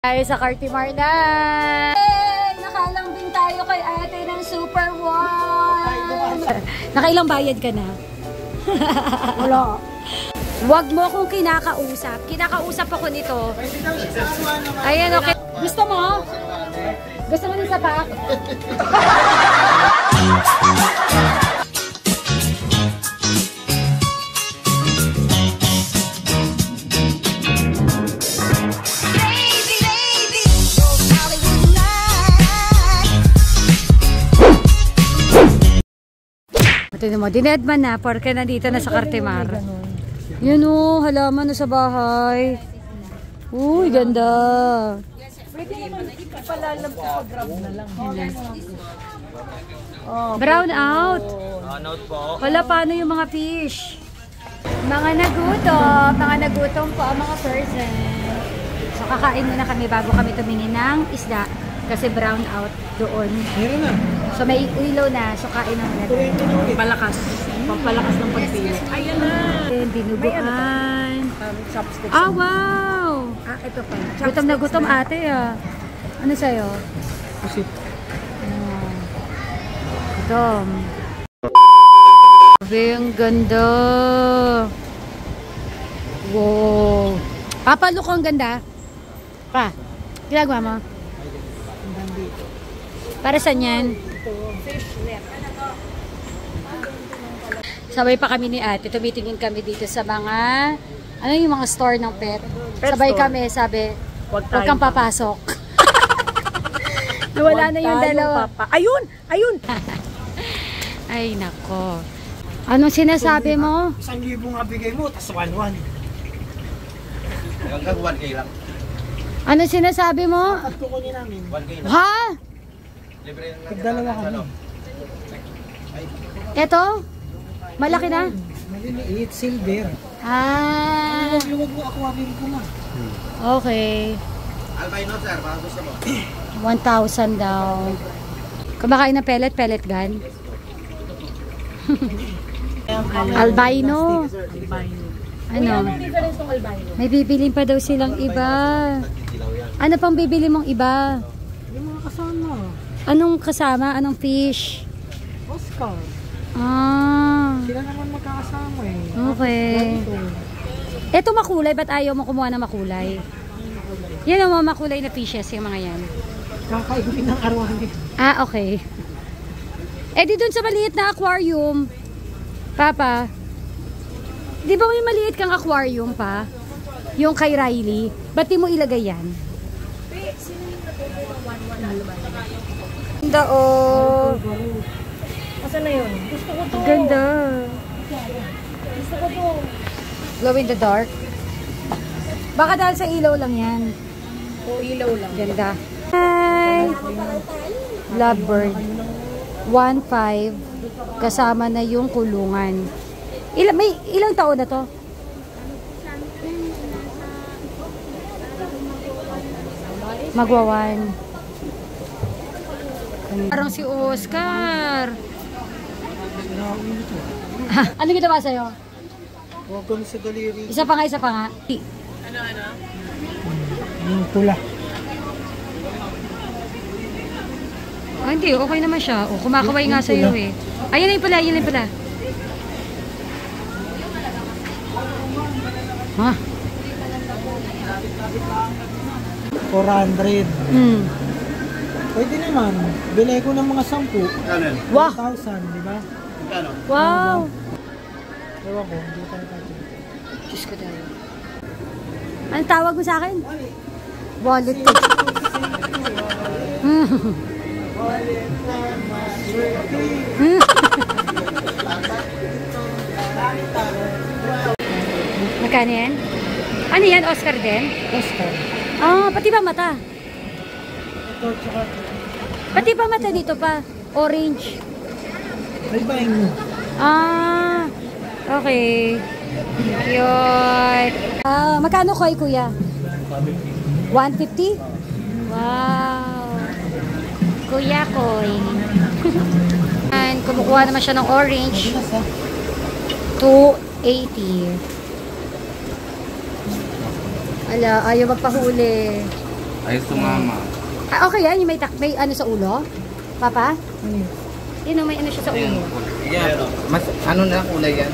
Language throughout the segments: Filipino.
Tayo sa Cartimar na! Hey! Nakalambing tayo kay ate ng Super One! Nakailang bayad ka na? Wala. Huwag mo akong kinakausap. Kinakausap ako nito. Ayan, okay. Gusto mo? Gusto mo ng sapak? Ito mo, dinedman na porque nandito na sa Cartimar. Yan o, halaman na sa bahay. Uy, ganda. Brown out. Wala, paano yung mga fish? Mga nagutom po ang mga person. So kakain muna kami bago kami tumingin ng isda. Kasi brown out doon. Meron na. So may ilaw na. So kain na muna. Pampalakas. Pampalakas ng pagpili. Ayan na. Dinuguan. Chopsticks. Ah, wow! Ah, ito pa. Gutom na gutom ate ah. Ano sa'yo? Kasi. Gutom. Sabi, ang ganda. Wow. Papa, look, ang ganda. Pa, ginagawa mo? Para saan yan? Sabay pa kami ni ate. Tumitingin kami dito sa mga, ano yung mga store ng pet. Sabay kami, sabi, huwag kang papasok. Nawala na yung dalawa. Ayun! Ayun! Ay, nako. Anong sinasabi mo? 1,000 nga bigay mo, tas 1,100. Hanggang 1K lang. Anong sinasabi mo? At kukunin namin. 1K lang. Ha? Libre lang. Pagdalawa kami. Eto? Malaki na? Maliliit, silver. Ah. Luwag mo aquarium ko na. Okay. Albino sir, baka gusto mo. 1,000 daw. Kumakain ng pellet gun. Albino. Ano? May bibilin pa daw silang iba. Ano pang bibili mong iba? Yung mga kasama. Anong kasama? Anong fish? Oscar. Ah. Sila naman magkakasama eh. Okay. Ito makulay. Ba't ayaw mo kumuha ng makulay? Yan ang mga makulay na fishes, yung mga yan. Kakaibin ng arwani. Ah, okay. Eh di dun sa maliit na aquarium, Papa, di ba may maliit kang aquarium pa? Yung kay Riley. Ba't di mo ilagay yan? Ganda oh. Asan na yun? Gusto ko to. Ganda. Gusto ko to. Glow in the dark. Baka dahil sa ilaw lang yan. O ilaw lang. Ganda. Hi! Lovebird. 1.5 kasama na yung kulungan. Ilang taon na to? Magwawan. Parang si Oscar. Ano ginawa sa'yo? Huwag ko sa daliri. Isa pa nga. Yung pula. Ah, hindi. Okay naman siya. O, kumakaway nga sa'yo eh. Ayun na yung pala. Ha? 400. Pwede naman. Bilay ko ng mga 10. Kanan. Wow! 1,000, di ba? Kano? Wow! Ewan ko, hindi tayo tayo. Diyos ko tayo. Anong tawag mo sa akin? Wallet. Magkano yan? Ano yan? Oscar din? Oscar. Ah, pati ba mata? Ito, tsaka. Pati ba mata dito pa? Orange. May buying mo. Ah, okay. Cute. Ah, magkano koi, kuya? 150? Wow. Kuya koi. And kumukuha naman siya ng orange. 280. Ala, ayaw magpahuli. Ayos tumama. Ah, okay yan, yung may ano sa ulo? Papa? Ano yun? Yun, may ano siya sa Ayan. ulo. Yan. Mas, ano na kulay yan?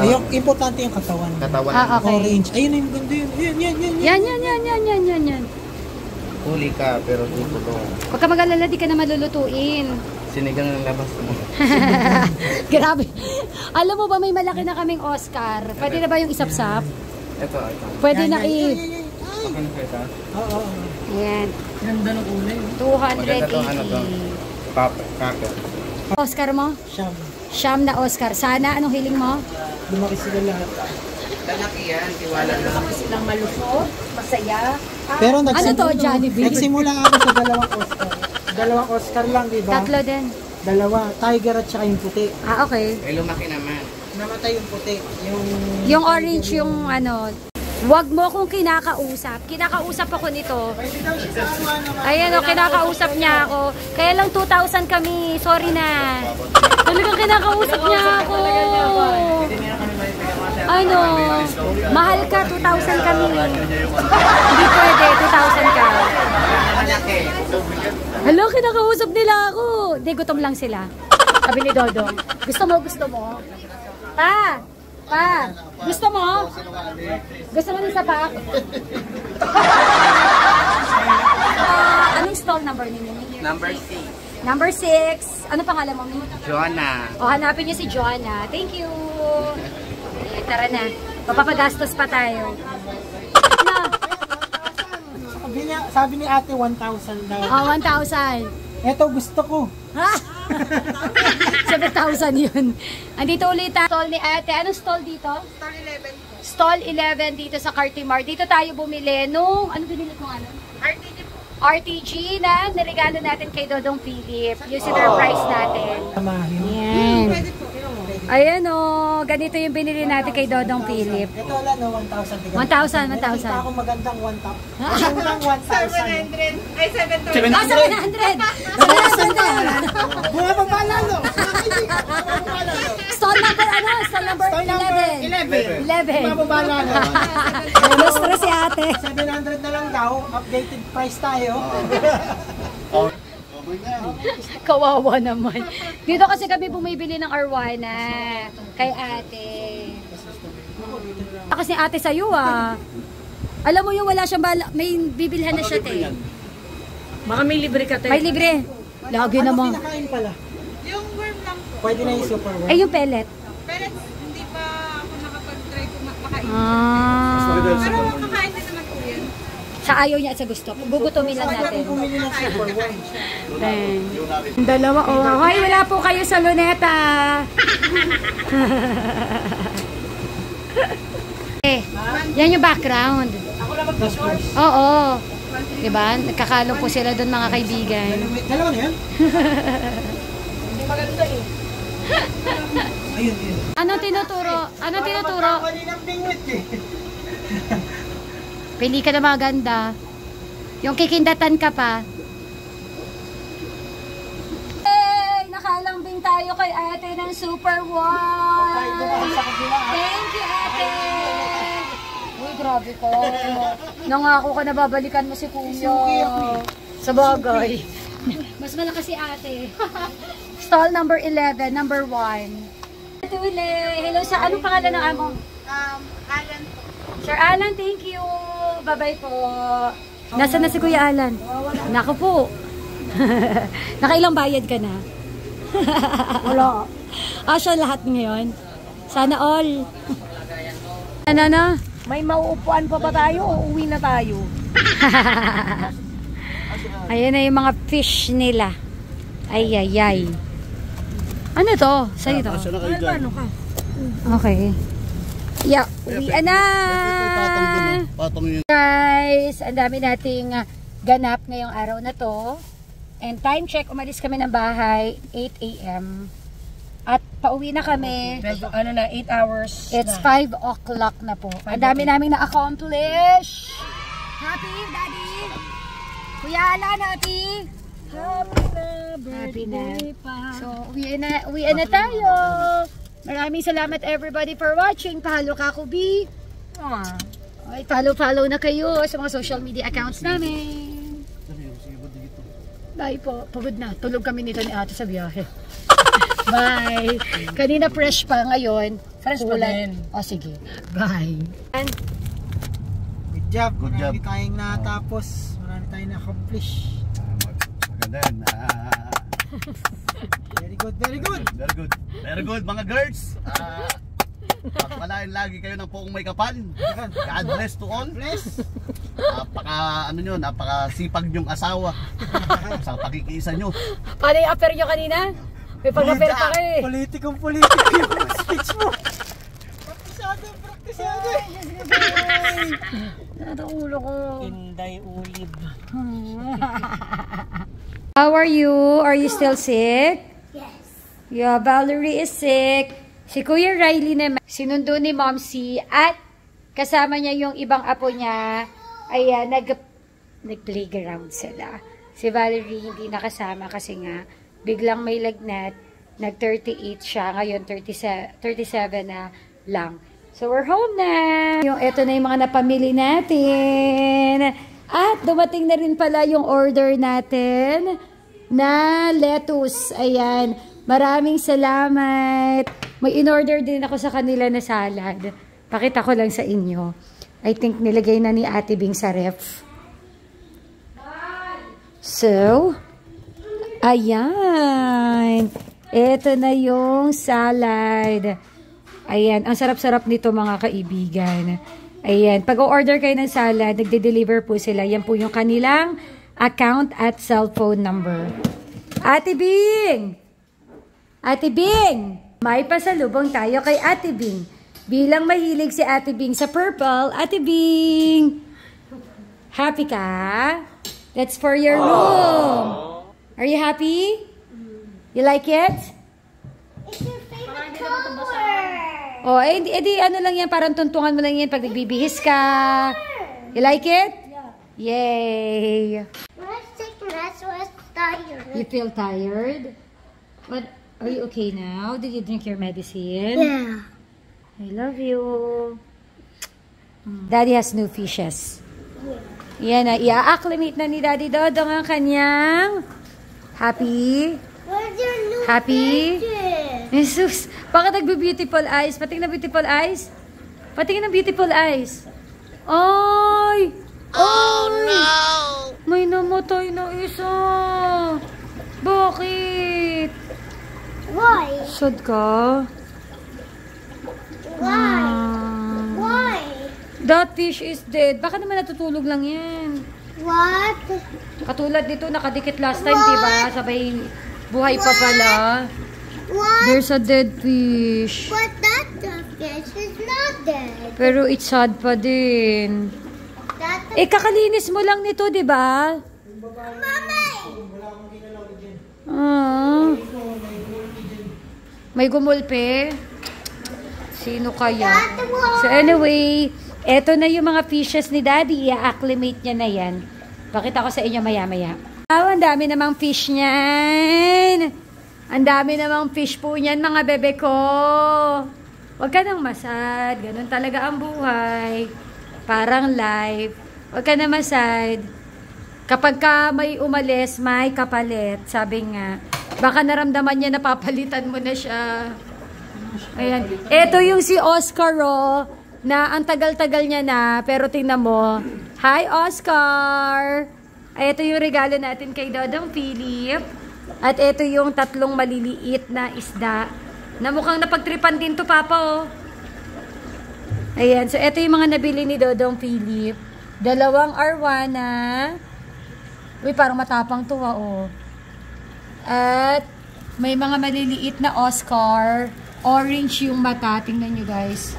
Yung importante yung katawan. Katawan. Ah, okay. Orange. Ayun na yung ganda yun. Yan. Huli ka, pero dito to. Huwag ka mag-alala, di ka na malulutuin. Sinigang ng labas mo. Grabe. Alam mo ba, may malaki na kaming Oscar. Pwede na ba yung isapsap? Ito. Pwede na Okay na kita. Oo. Ayan. Ganda ng kulay. Maganda to, ano to? 280. Paper. Oscar mo? Siyam. Siyam na Oscar. Sana, anong hiling mo? Lumaki sila lahat. Lalaki yan, tiwala lang. Silang malusot, masaya. Pero Ano to, Jollibee? nagsimula ako sa dalawang Oscar. Dalawang Oscar lang, di ba? Tatlo din. Dalawa. Tiger at saka yung puti. Ah, okay. Eh, lumaki naman. Namatay yung puti. Yung orange, yung ano, wag mo akong kinakausap. Kinakausap ako nito. Pwede daw siya sa anuan naman. Ayan o, kinakausap niya ako. Kaya lang 2,000 kami. Sorry na. Talagang kinakausap niya ako. Ano? Mahal ka, 2,000 kami. Hindi pwede, 2,000 ka. Malaki. Hala, kinakausap nila ako. Hindi, gutom lang sila. Sabi ni Dodong. Gusto mo? Pa! Gusto mo? Gusto mo ng sapak? Anong stall number ninyo? Number 6. Number 6. Ano pangalan mo? Joanna. O, hanapin niyo si Joanna. Thank you. Eh, tara na. Papapagastos pa tayo. Na. Sabi ni ate 1,000 daw. Oh, 1,000. Eto gusto ko. Ha? 7,000 yun. Andito ulit ang stall ni ate. Anong stall dito? Stall 11. Stall 11 dito sa Cartimar. Dito tayo bumili nung, ano binili ko ano? RTG po. RTG na niregalo natin kay Dodong Philip. Yung sinurprise natin. Samahin. Yan. Ayan o, ganito yung binili natin kay Dodong Philip. Ito wala no, 1,000. 1,000. Nakita ako magandang 1,000. Magandang 1,000. Ay, 700. Ah, 700! Bumababa lalo. Stall number ano? Stall number 11. 11. Bumababa lalo. Mastra si ate. 700 na lang daw. Updated price tayo. Kawawa naman. Dito kasi kami bumibili ng arwana kay ate. Kasi ate sa'yo ah. Alam mo yung wala siyang may bibilhan na siya te. Baka may libre ka tayo. May libre. Lagi Ano naman. pinakain pala? Yung worm lang po. Pwede na yung super worm. Eh yung pellet. Pero hindi pa ako nakapag-try kung makain. Ah. Pero makakain din naman po yan. Sa ayaw niya at sa gusto. Gugutumin lang natin. Bumili ng super worm. Dalawa. Oh, hoy, wala po kayo sa luneta. Yan yung background. Oo. Diba? Nagkakalo po sila doon mga kaibigan. Dalawa na yan? Ayun, yun. Ano tinuturo? Kaninang bingwit eh. Pili ka na maganda. Yung kikindatan ka pa. Hey! Nakalambing tayo kay ate ng Super One. Thank you, ate. Uy, grabe ko. Nangako ka na babalikan mo si Kuya. Sa bagay. Mas malakas si ate. Stall number 11, number 1. Ate Ule, hello sa anong pangalan ng amo? Alan po. Sir Alan, thank you. Bye-bye po. Nasaan na si Kuya Alan? Naku po. Nakailang bayad ka na? Wala. Siya lahat ngayon. Sana all. Ano na? May mauupuan pa ba tayo o uwi na tayo? Ayan na yung mga fish nila. Ay, ay, ay. Ano to? Sa'yo to? Ano ka? Okay. Yeah, uwi na! Guys, ang dami nating ganap ngayong araw na to. And time check, umalis kami ng bahay, 8 AM. At pauwi na kami. 8 hours It's 5 o'clock na po. Ang dami naming na-accomplish. Happy, Daddy? Kuya Alan, happy? Happy na. So, uwi na tayo. Maraming salamat everybody for watching. Pahalo ka ko, B. Okay, follow na kayo sa mga social media accounts namin. Bye po. Pagod na. Tulog kami nito ni ate sa biyahe. Bye. Kanina fresh pa, ngayon. Fresh pa din. O sige. Bye. Good job. Good Marami job. tayong natapos. Marami tayong na-accomplish. Maganda yan. Very good, very good. Very good. Very good mga girls. Pagpalain lagi kayo ng poong may kapal. God bless to all. Bless. Napakasipag niyong asawa. Sa pakikiisa nyo. Paano yung affair nyo kanina? May pag-affair pa kayo eh. Politikong-politik yung speech mo. Praktisado, praktisado. Nataulo ko. Inday ulib. How are you? Are you still sick? Yes. Yeah, Valerie is sick. Si Kuya Riley naman, sinundo ni Momsy at kasama niya yung ibang apo niya. Ayan, nag-playground sila. Si Valerie hindi nakasama kasi nga biglang may lagnat. Nag-38 siya. Ngayon, 37 na lang. So, we're home na. Ito na yung mga napamili natin. At dumating na rin pala yung order natin na lettuce. Ayan. Maraming salamat. May in-order din ako sa kanila na salad. Pakita ko lang sa inyo. I think nilagay na ni Ate Bing sa ref. So, ayan. Ito na yung salad. Ayan. Ang sarap-sarap nito mga kaibigan. Ayan. Pag-order kayo ng salad, nagde-deliver po sila. Yan po yung kanilang account at cellphone number. Ate Bing! Ate Bing! May pasalubong tayo kay Ate Bing. Bilang mahilig si Ate Bing sa purple, Ate Bing! Happy ka? That's for your room. Are you happy? You like it? It's your favorite color. Oh, edi ano lang yan, parang tuntungan mo lang yan pag nagbibihis ka. You like it? Yeah. Yay! Let's take rest. We're tired. You feel tired? But are you okay now? Did you drink your medicine? Yeah. I love you. Daddy has new fishes. Yan na, i-acclimate na ni Daddy Dodong ang kanyang happy. Where's your new Happy? picture? Jesus, bakit nagbe-beautiful eyes? Patingin na beautiful eyes. Patingin na beautiful eyes. Ay! Oh no! May namatay na isa. Bakit? Why? Sad ka? Why? Ah. Why? That fish is dead. Baka naman natutulog lang yan. What? Katulad nito, nakadikit last time, diba? Sabay buhay pa pala. What? There's a dead fish. But that fish is not dead. Pero it's sad pa din. That Kakalinis mo lang nito, diba? Mommy! Ah. May gumulpe? Sino kaya? So anyway, eto na yung mga fishes ni Daddy. I-acclimate niya na yan. Pakita ko sa inyo maya-maya. Ang dami namang fish niyan. Ang dami namang fish po niyan, mga bebe ko. Huwag ka nang masad. Ganun talaga ang buhay. Parang life. Huwag ka na masad. Kapag ka may umalis, may kapalit. Sabi nga. Baka naramdaman niya na papalitan mo na siya. Ayan. Ito yung si Oscar, oh, na ang tagal-tagal niya na. Pero tingnan mo. Hi, Oscar! Ito yung regalo natin kay Dodong Philip. At ito yung 3 maliliit na isda. Na mukhang napagtripan din to, Papa, oh. Ayan. So, ito yung mga nabili ni Dodong Philip. 2 arwana. Uy, parang matapang to, oh. At may mga maliliit na Oscar. Orange yung mata. Tingnan nyo, guys.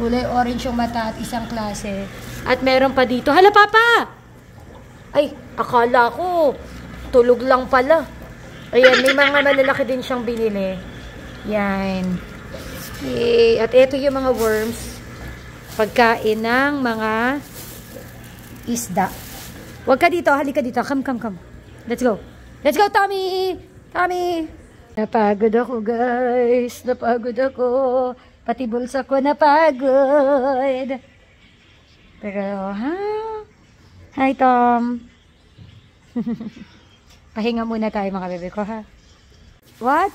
Kulay orange yung mata at isang klase. At meron pa dito. Hala, Papa! Ay, akala ko. Tulog lang pala. Ayan, may mga malalaki din siyang binili. Yan. Okay. At ito yung mga worms. Pagkain ng mga isda. Huwag ka dito. Halika dito. Come, come, come. Let's go. Let's go, Tommy! Tommy! Napagod ako, guys. Napagod ako. Pati bulsa ko napagod. Pero, ha? Hi, Tom. Pahinga muna tayo mga bebe ko, ha? What?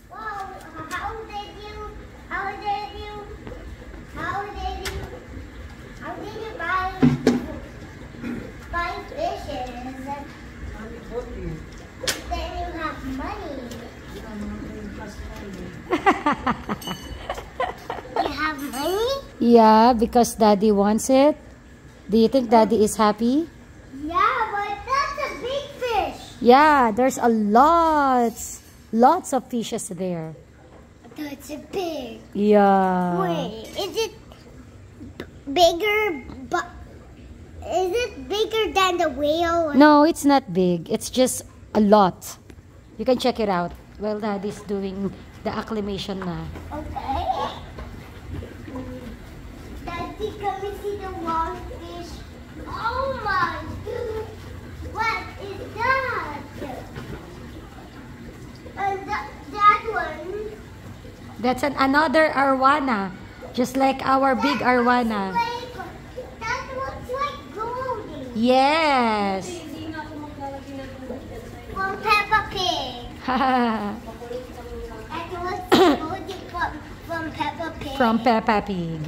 Wow, how did you buy fishes? Then you have money. You have money? Yeah, because daddy wants it. Do you think daddy is happy? Yeah, but that's a big fish. Yeah, there's a lots of fishes there. That's a big. Yeah. Wait, is it bigger? But is it bigger than the whale? No, it's not big. It's just a lot. You can check it out while daddy's doing the acclimation na. Okay. Daddy, can we see the long fish? Oh my! What is that? And that one. That's another arwana, just like our big arwana. That looks like Goldie Yes. from Peppa Pig. That looks like Goldie from Peppa Pig. From Peppa Pig.